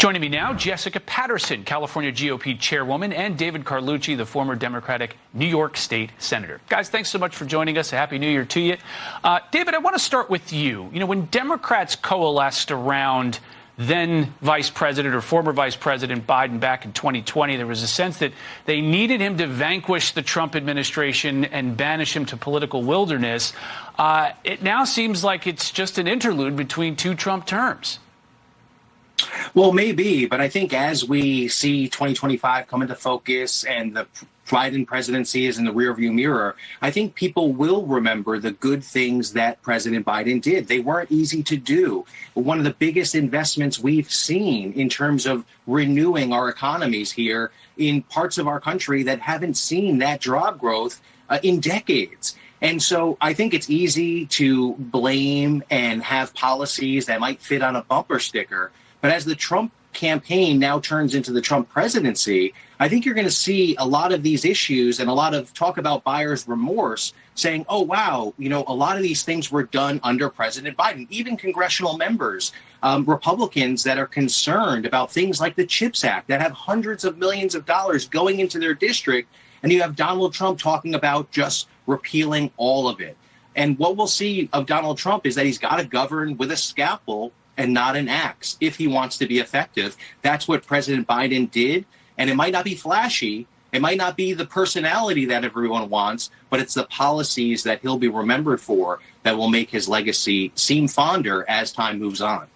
Joining me now, Jessica Patterson, California GOP chairwoman, and David Carlucci, the former Democratic New York State Senator. Guys, thanks so much for joining us. A Happy New Year to you. David, I want to start with you. You know, when Democrats coalesced around then Vice President or former Vice President Biden back in 2020, there was a sense that they needed him to vanquish the Trump administration and banish him to political wilderness. It now seems like it's just an interlude between two Trump terms. Well, maybe, but I think as we see 2025 come into focus and the Biden presidency is in the rearview mirror, I think people will remember the good things that President Biden did. They weren't easy to do. One of the biggest investments we've seen in terms of renewing our economies here in parts of our country that haven't seen that job growth in decades. And so I think it's easy to blame and have policies that might fit on a bumper sticker. But as the Trump campaign now turns into the Trump presidency, I think you're going to see a lot of these issues and a lot of talk about buyer's remorse saying, oh, wow, you know, a lot of these things were done under President Biden, even congressional members, Republicans that are concerned about things like the CHIPS Act that have hundreds of millions of dollars going into their district. And you have Donald Trump talking about just repealing all of it. And what we'll see of Donald Trump is that he's got to govern with a scalpel and not an axe if he wants to be effective. That's what President Biden did. And it might not be flashy. It might not be the personality that everyone wants, but it's the policies that he'll be remembered for that will make his legacy seem fonder as time moves on.